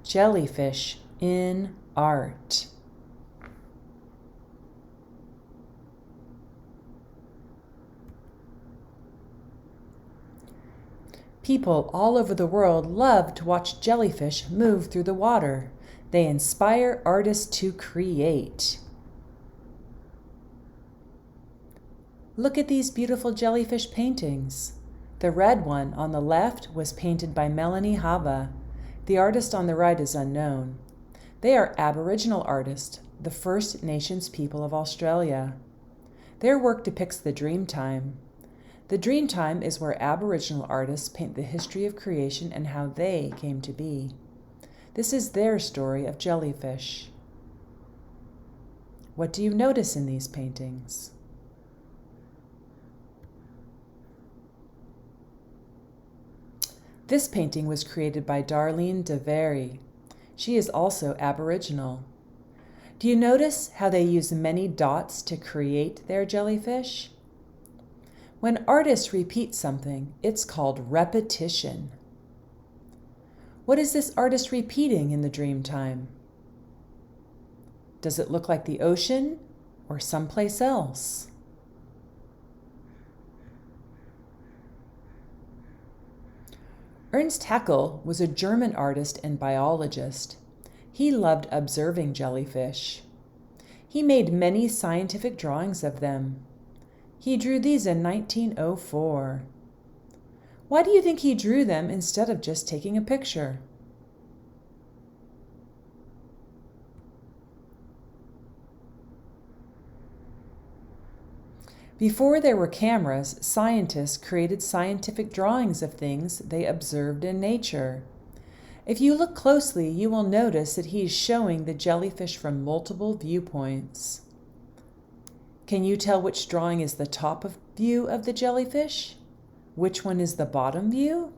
Jellyfish in art. People all over the world love to watch jellyfish move through the water. They inspire artists to create. Look at these beautiful jellyfish paintings. The red one on the left was painted by Melanie Hava. The artist on the right is unknown. They are Aboriginal artists, the First Nations people of Australia. Their work depicts the Dreamtime. The Dreamtime is where Aboriginal artists paint the history of creation and how they came to be. This is their story of jellyfish. What do you notice in these paintings? This painting was created by Darlene DeVere. She is also Aboriginal. Do you notice how they use many dots to create their jellyfish? When artists repeat something, it's called repetition. What is this artist repeating in the Dreamtime? Does it look like the ocean or someplace else? Ernst Haeckel was a German artist and biologist. He loved observing jellyfish. He made many scientific drawings of them. He drew these in 1904. Why do you think he drew them instead of just taking a picture? Before there were cameras, scientists created scientific drawings of things they observed in nature. If you look closely, you will notice that he is showing the jellyfish from multiple viewpoints. Can you tell which drawing is the top view of the jellyfish? Which one is the bottom view?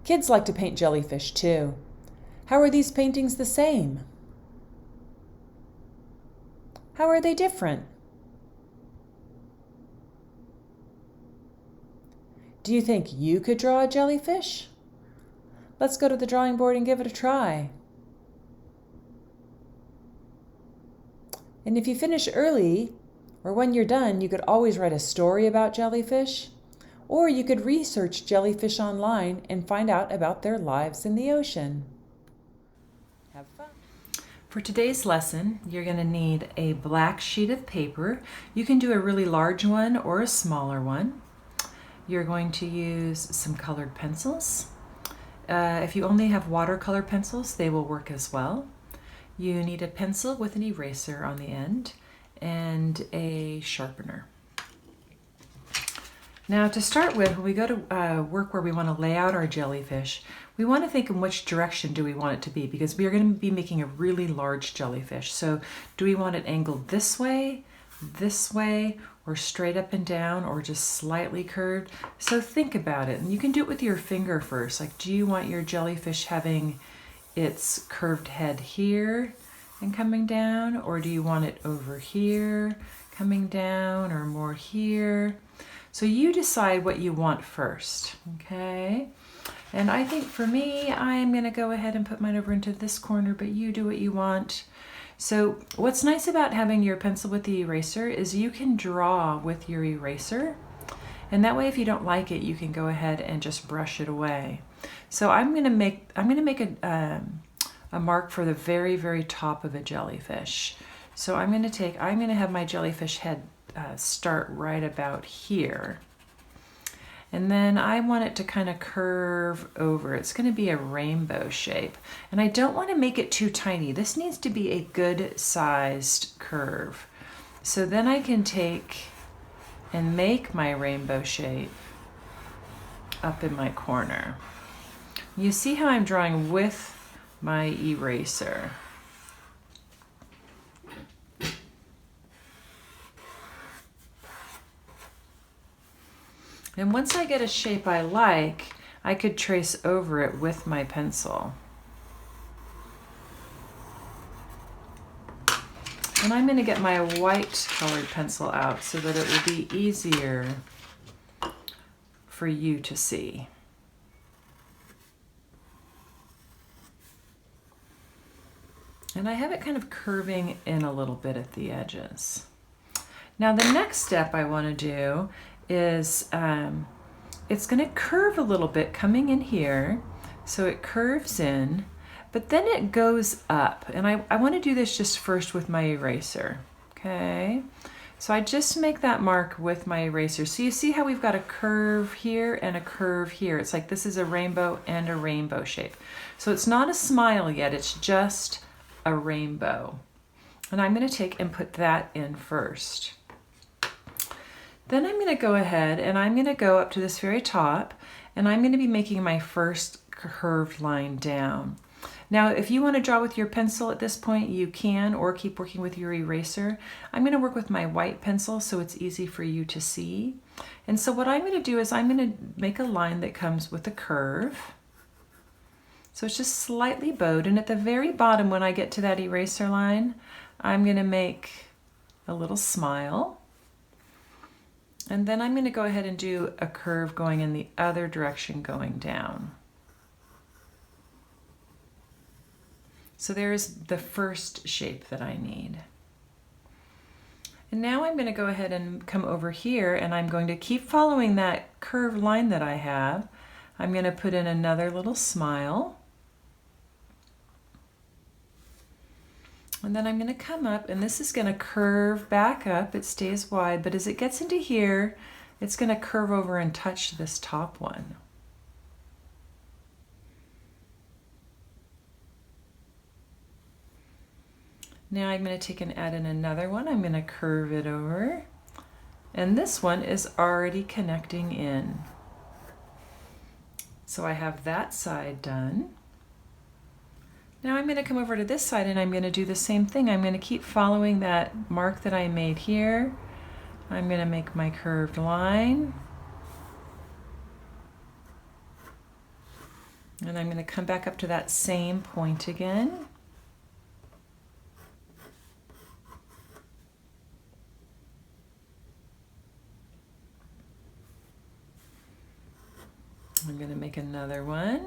Kids like to paint jellyfish too. How are these paintings the same? How are they different? Do you think you could draw a jellyfish? Let's go to the drawing board and give it a try. And if you finish early, or when you're done, you could always write a story about jellyfish, or you could research jellyfish online and find out about their lives in the ocean. Have fun. For today's lesson, you're going to need a black sheet of paper. You can do a really large one or a smaller one. You're going to use some colored pencils. If you only have watercolor pencils, they will work as well. You need a pencil with an eraser on the end and a sharpener. Now to start with, when we go to work where we want to lay out our jellyfish, we want to think in which direction do we want it to be, because we are going to be making a really large jellyfish. So do we want it angled this way, or straight up and down, or just slightly curved? So think about it, and you can do it with your finger first. Like, do you want your jellyfish having its curved head here and coming down, or do you want it over here coming down, or more here? So you decide what you want first, okay? And I think for me, I'm gonna go ahead and put mine over into this corner, but you do what you want. So what's nice about having your pencil with the eraser is you can draw with your eraser, and that way if you don't like it, you can go ahead and just brush it away. So I'm gonna make a mark for the very, very top of a jellyfish. So I'm gonna have my jellyfish head start right about here. And then I want it to kind of curve over. It's going to be a rainbow shape. And I don't want to make it too tiny. This needs to be a good sized curve. So then I can take and make my rainbow shape up in my corner. You see how I'm drawing with my eraser. And once I get a shape I like, I could trace over it with my pencil. And I'm going to get my white colored pencil out so that it will be easier for you to see. And I have it kind of curving in a little bit at the edges. Now the next step I want to do is, it's going to curve a little bit coming in here. So it curves in, but then it goes up. And I want to do this just first with my eraser. Okay. So I just make that mark with my eraser. So you see how we've got a curve here and a curve here. It's like this is a rainbow and a rainbow shape. So it's not a smile yet, it's just a rainbow. And I'm going to take and put that in first. Then I'm going to go ahead and I'm going to go up to this very top and I'm going to be making my first curved line down. Now, if you want to draw with your pencil at this point, you can, or keep working with your eraser. I'm going to work with my white pencil so it's easy for you to see. And so what I'm going to do is I'm going to make a line that comes with a curve. So it's just slightly bowed, and at the very bottom when I get to that eraser line, I'm going to make a little smile. And then I'm going to go ahead and do a curve going in the other direction going down. So there's the first shape that I need. And now I'm going to go ahead and come over here and I'm going to keep following that curved line that I have. I'm going to put in another little smile. And then I'm going to come up and this is going to curve back up. It stays wide, but as it gets into here, it's going to curve over and touch this top one. Now I'm going to take and add in another one. I'm going to curve it over. And this one is already connecting in. So I have that side done. Now I'm going to come over to this side and I'm going to do the same thing. I'm going to keep following that mark that I made here. I'm going to make my curved line. And I'm going to come back up to that same point again. I'm going to make another one.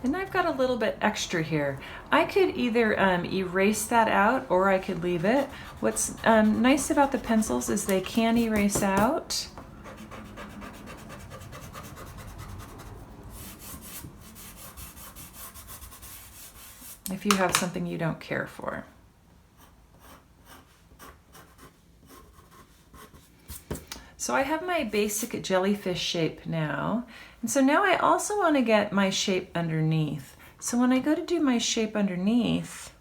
And I've got a little bit extra here. I could either erase that out or I could leave it. What's nice about the pencils is they can erase out. If you have something you don't care for. So I have my basic jellyfish shape now. And so now I also want to get my shape underneath. So when I go to do my shape underneath,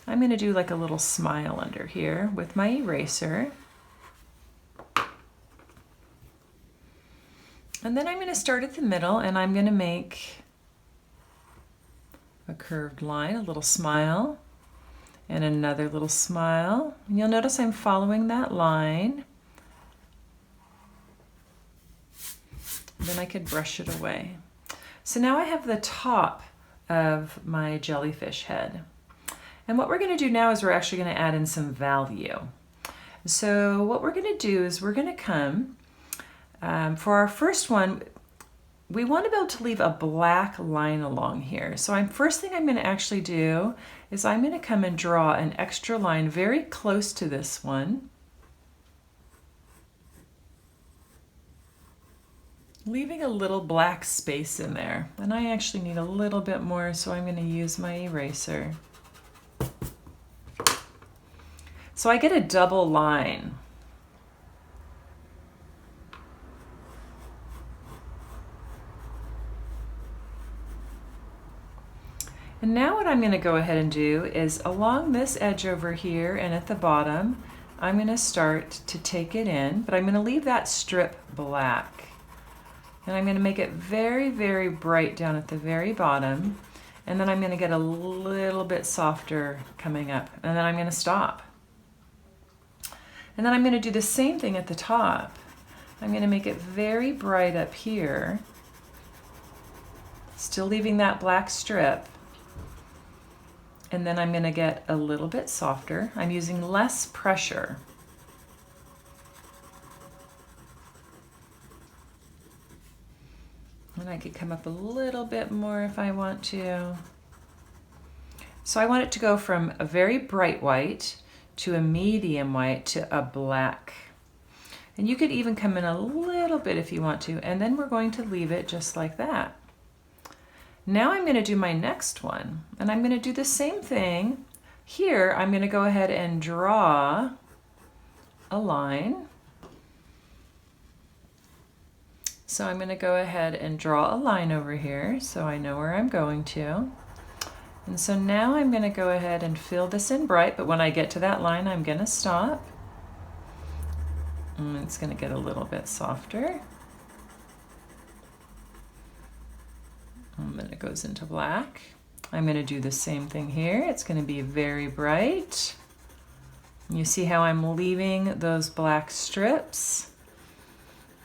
I'm going to do like a little smile under here with my eraser. And then I'm going to start at the middle and I'm going to make a curved line, a little smile, and another little smile. And you'll notice I'm following that line. Then I could brush it away. So now I have the top of my jellyfish head. And what we're going to do now is we're actually going to add in some value. So what we're going to do is we're going to come, for our first one, we want to be able to leave a black line along here. So first thing I'm going to actually do is I'm going to come and draw an extra line very close to this one. Leaving a little black space in there. And I actually need a little bit more, so I'm going to use my eraser. So I get a double line. And now what I'm going to go ahead and do is along this edge over here and at the bottom, I'm going to start to take it in, but I'm going to leave that strip black. And I'm going to make it very, very bright down at the very bottom. And then I'm going to get a little bit softer coming up. And then I'm going to stop. And then I'm going to do the same thing at the top. I'm going to make it very bright up here. Still leaving that black strip. And then I'm going to get a little bit softer. I'm using less pressure. And I could come up a little bit more if I want to. So I want it to go from a very bright white to a medium white to a black. And you could even come in a little bit if you want to, and then we're going to leave it just like that. Now I'm going to do my next one, and I'm going to do the same thing. Here I'm going to go ahead and draw a line. So I'm going to go ahead and draw a line over here so I know where I'm going to. And so now I'm going to go ahead and fill this in bright, but when I get to that line, I'm going to stop. And it's going to get a little bit softer. And then it goes into black. I'm going to do the same thing here. It's going to be very bright. You see how I'm leaving those black strips?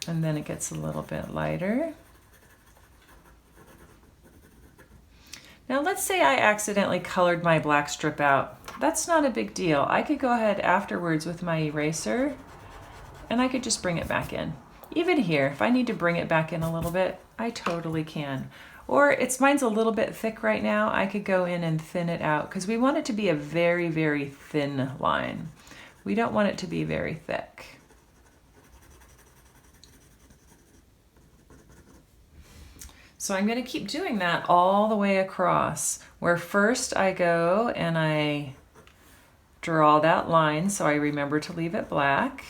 And then it gets a little bit lighter. Now let's say I accidentally colored my black strip out. That's not a big deal. I could go ahead afterwards with my eraser and I could just bring it back in. Even here, if I need to bring it back in a little bit, I totally can. Or mine's a little bit thick right now, I could go in and thin it out because we want it to be a very, very thin line. We don't want it to be very thick. So I'm going to keep doing that all the way across, where first I go and I draw that line so I remember to leave it black.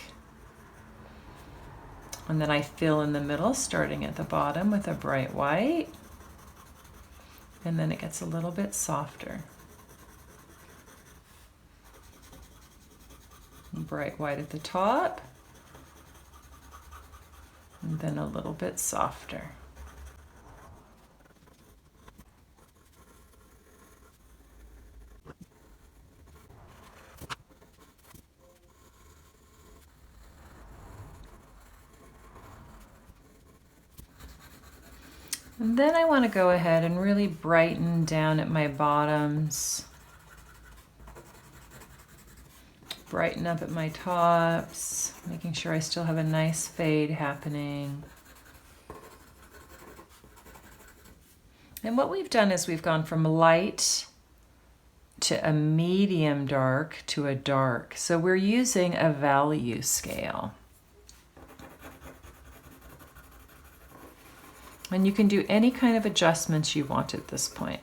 And then I fill in the middle, starting at the bottom with a bright white. And then it gets a little bit softer. Bright white at the top. And then a little bit softer. And then I want to go ahead and really brighten down at my bottoms. Brighten up at my tops, making sure I still have a nice fade happening. And what we've done is we've gone from light to a medium dark to a dark. So we're using a value scale. And you can do any kind of adjustments you want at this point.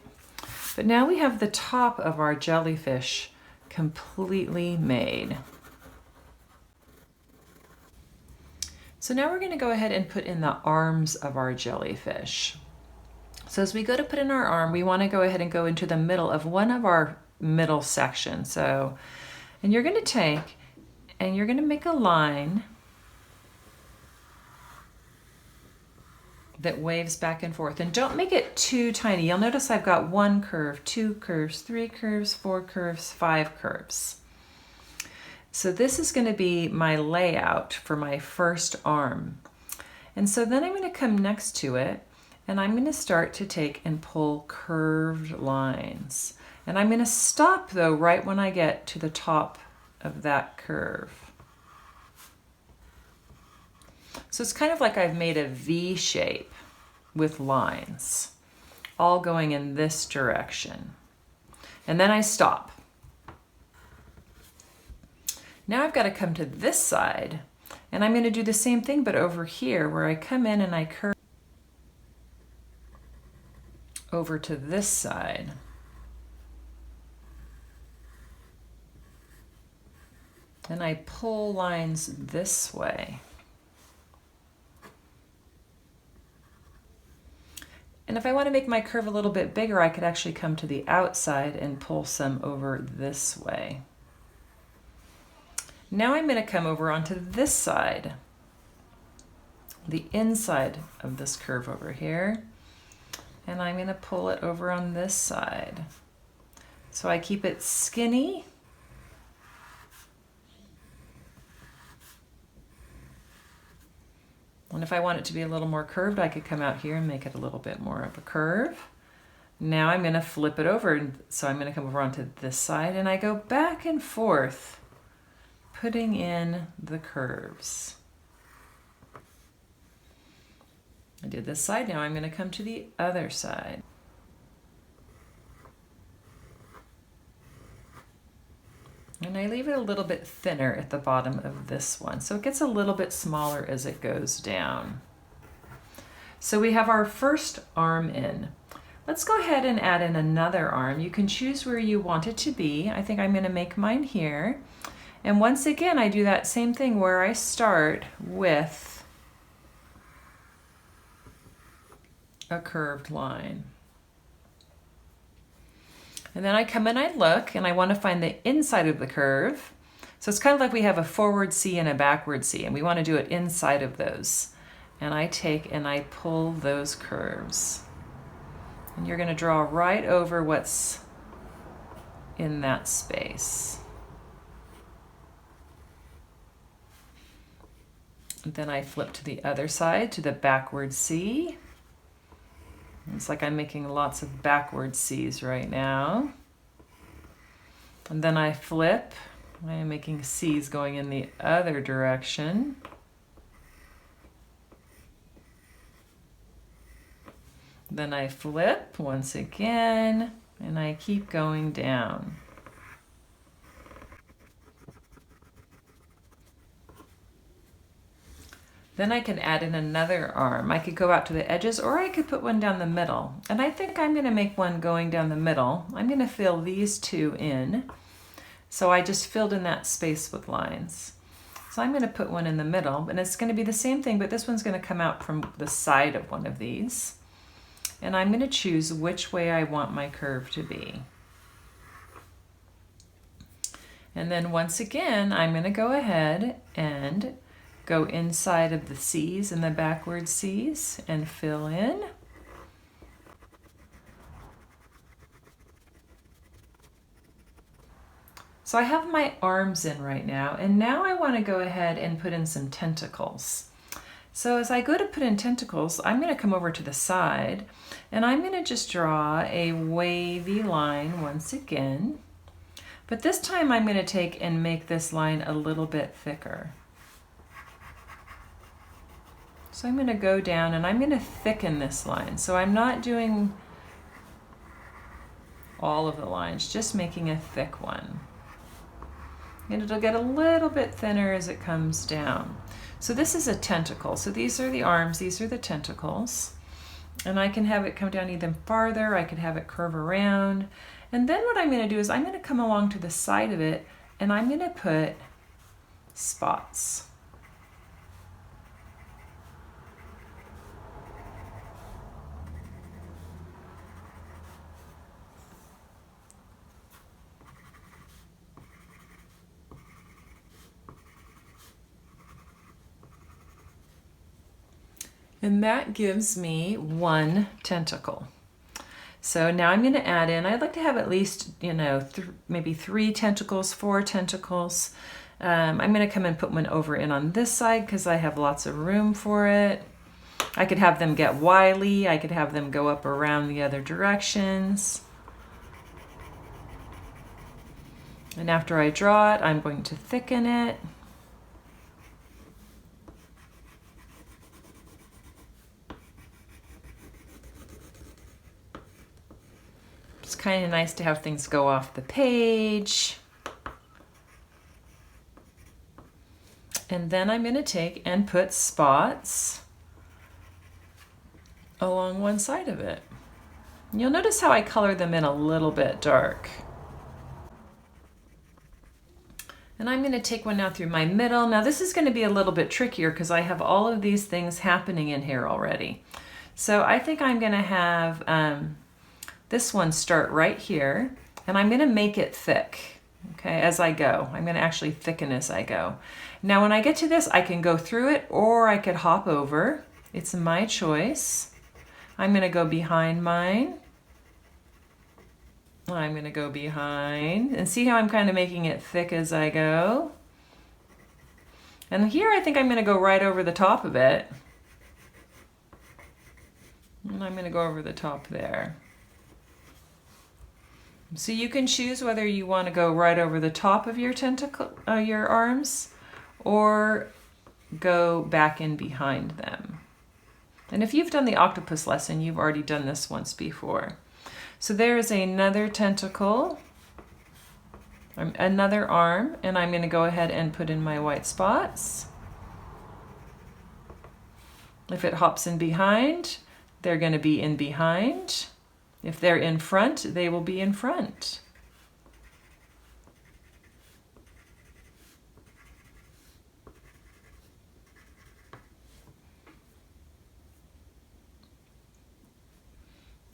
But now we have the top of our jellyfish completely made. So now we're going to go ahead and put in the arms of our jellyfish. So as we go to put in our arm, we want to go ahead and go into the middle of one of our middle sections. So, and you're going to take and you're going to make a line that waves back and forth, and don't make it too tiny. You'll notice I've got 1 curve, 2 curves, 3 curves, 4 curves, 5 curves. So this is going to be my layout for my first arm. And so then I'm going to come next to it and I'm going to start to take and pull curved lines. And I'm going to stop though right when I get to the top of that curve. So it's kind of like I've made a V shape with lines, all going in this direction. And then I stop. Now I've got to come to this side, and I'm going to do the same thing, but over here, where I come in and I curve over to this side. And I pull lines this way. And if I want to make my curve a little bit bigger, I could actually come to the outside and pull some over this way. Now I'm going to come over onto this side, the inside of this curve over here, and I'm going to pull it over on this side. So I keep it skinny. And if I want it to be a little more curved, I could come out here and make it a little bit more of a curve. Now I'm going to flip it over. So I'm going to come over onto this side and I go back and forth, putting in the curves. I did this side, now I'm going to come to the other side. And I leave it a little bit thinner at the bottom of this one, so it gets a little bit smaller as it goes down. So we have our first arm in. Let's go ahead and add in another arm. You can choose where you want it to be. I think I'm going to make mine here. And once again, I do that same thing where I start with a curved line. And then I come and I look and I want to find the inside of the curve. So it's kind of like we have a forward C and a backward C, and we want to do it inside of those. And I take and I pull those curves. And you're going to draw right over what's in that space. And then I flip to the other side to the backward C. It's like I'm making lots of backward C's right now. And then I flip. I am making C's going in the other direction. Then I flip once again, and I keep going down. Then I can add in another arm. I could go out to the edges, or I could put one down the middle. And I think I'm going to make one going down the middle. I'm going to fill these two in. So I just filled in that space with lines. So I'm going to put one in the middle, and it's going to be the same thing, but this one's going to come out from the side of one of these. And I'm going to choose which way I want my curve to be. And then once again, I'm going to go ahead and go inside of the C's and the backward C's and fill in. So I have my arms in right now, and now I want to go ahead and put in some tentacles. So as I go to put in tentacles, I'm going to come over to the side, and I'm going to just draw a wavy line once again. But this time I'm going to take and make this line a little bit thicker. So I'm going to go down and I'm going to thicken this line. So I'm not doing all of the lines, just making a thick one. And it'll get a little bit thinner as it comes down. So this is a tentacle. So these are the arms, these are the tentacles. And I can have it come down even farther, I could have it curve around. And then what I'm going to do is I'm going to come along to the side of it and I'm going to put spots. And that gives me one tentacle. So now I'm going to add in, I'd like to have at least, maybe 3 tentacles, 4 tentacles. I'm going to come and put one over in on this side because I have lots of room for it. I could have them get wily. I could have them go up around the other directions. And after I draw it, I'm going to thicken it. It's kind of nice to have things go off the page. And then I'm going to take and put spots along one side of it. You'll notice how I color them in a little bit dark. And I'm going to take one now through my middle. Now this is going to be a little bit trickier because I have all of these things happening in here already. So I think I'm going to have this one start right here, and I'm going to make it thick, okay, as I go. I'm going to actually thicken as I go. Now when I get to this, I can go through it or I could hop over. It's my choice. I'm going to go behind mine. I'm going to go behind, and see how I'm kind of making it thick as I go. And here I think I'm going to go right over the top of it. And I'm going to go over the top there. So you can choose whether you want to go right over the top of your tentacle, your arms, or go back in behind them. And if you've done the octopus lesson, you've already done this once before. So there's another tentacle, another arm, and I'm going to go ahead and put in my white spots. If it hops in behind, they're going to be in behind. If they're in front, they will be in front.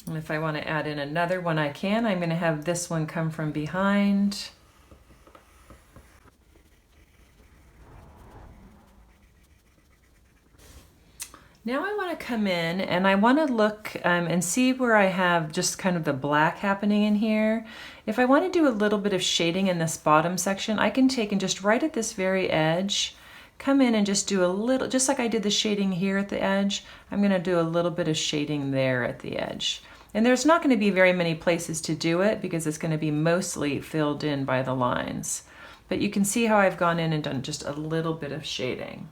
And if I want to add in another one, I can. I'm going to have this one come from behind. Now I want to come in and I want to look and see where I have just kind of the black happening in here. If I want to do a little bit of shading in this bottom section, I can take and just right at this very edge, come in and just do a little, just like I did the shading here at the edge, I'm going to do a little bit of shading there at the edge. And there's not going to be very many places to do it because it's going to be mostly filled in by the lines. But you can see how I've gone in and done just a little bit of shading.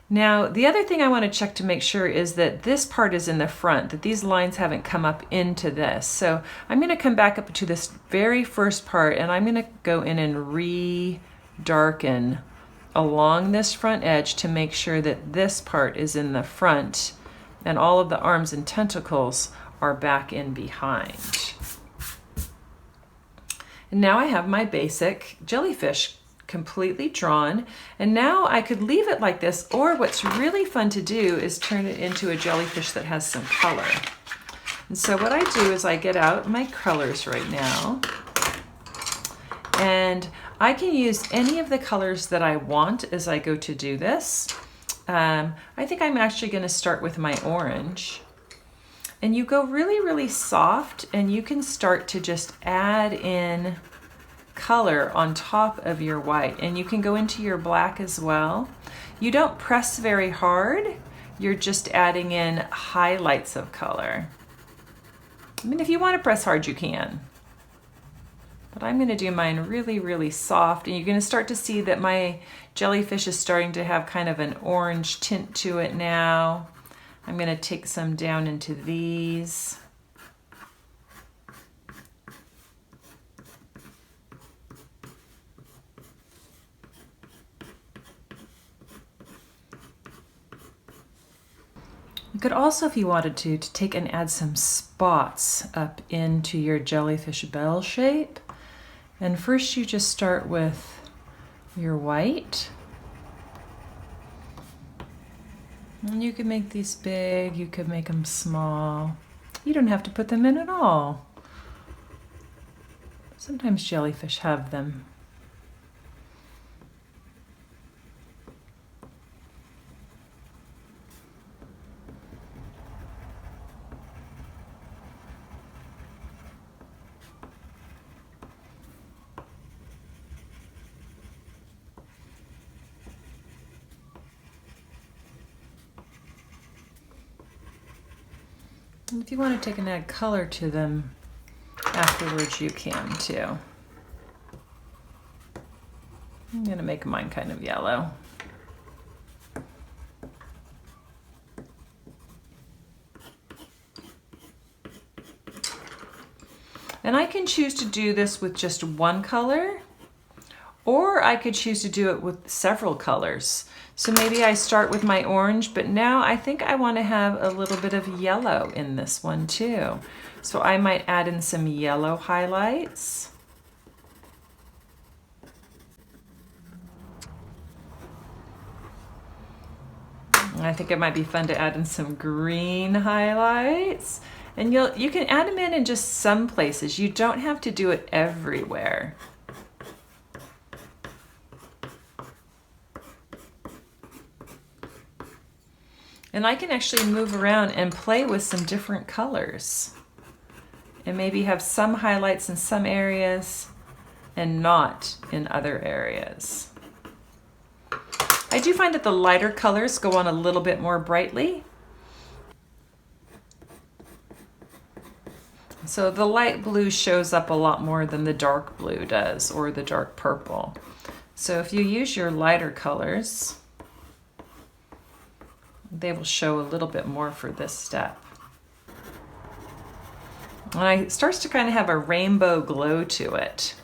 Now, the other thing I want to check to make sure is that this part is in the front, that these lines haven't come up into this. So I'm going to come back up to this very first part and I'm going to go in and re-darken along this front edge to make sure that this part is in the front and all of the arms and tentacles are back in behind. And now I have my basic jellyfish completely drawn, and now I could leave it like this, or what's really fun to do is turn it into a jellyfish that has some color. And so what I do is I get out my colors right now, and I can use any of the colors that I want as I go to do this. I think I'm actually going to start with my orange. And you go really, really soft, and you can start to just add in color on top of your white, and you can go into your black as well. You don't press very hard, you're just adding in highlights of color. I mean, if you want to press hard, you can. But I'm going to do mine really, really soft, and you're going to start to see that my jellyfish is starting to have kind of an orange tint to it now. I'm going to take some down into these. You could also, if you wanted to take and add some spots up into your jellyfish bell shape. And first you just start with your white. And you could make these big, you could make them small. You don't have to put them in at all. Sometimes jellyfish have them. If you want to take and add color to them afterwards, you can too. I'm going to make mine kind of yellow. And I can choose to do this with just one color, or I could choose to do it with several colors. So maybe I start with my orange, but now I think I want to have a little bit of yellow in this one too. So I might add in some yellow highlights. And I think it might be fun to add in some green highlights. And you can add them in just some places. You don't have to do it everywhere. And I can actually move around and play with some different colors and maybe have some highlights in some areas and not in other areas. I do find that the lighter colors go on a little bit more brightly. So the light blue shows up a lot more than the dark blue does, or the dark purple. So if you use your lighter colors, they will show a little bit more for this step. And it starts to kind of have a rainbow glow to it.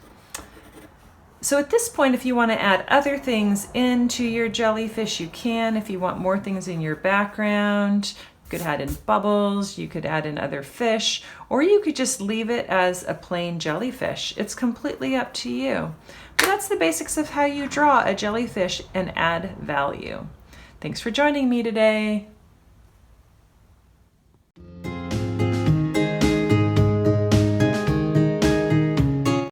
So at this point, if you want to add other things into your jellyfish, you can. If you want more things in your background, you could add in bubbles, you could add in other fish, or you could just leave it as a plain jellyfish. It's completely up to you. But that's the basics of how you draw a jellyfish and add value. Thanks for joining me today.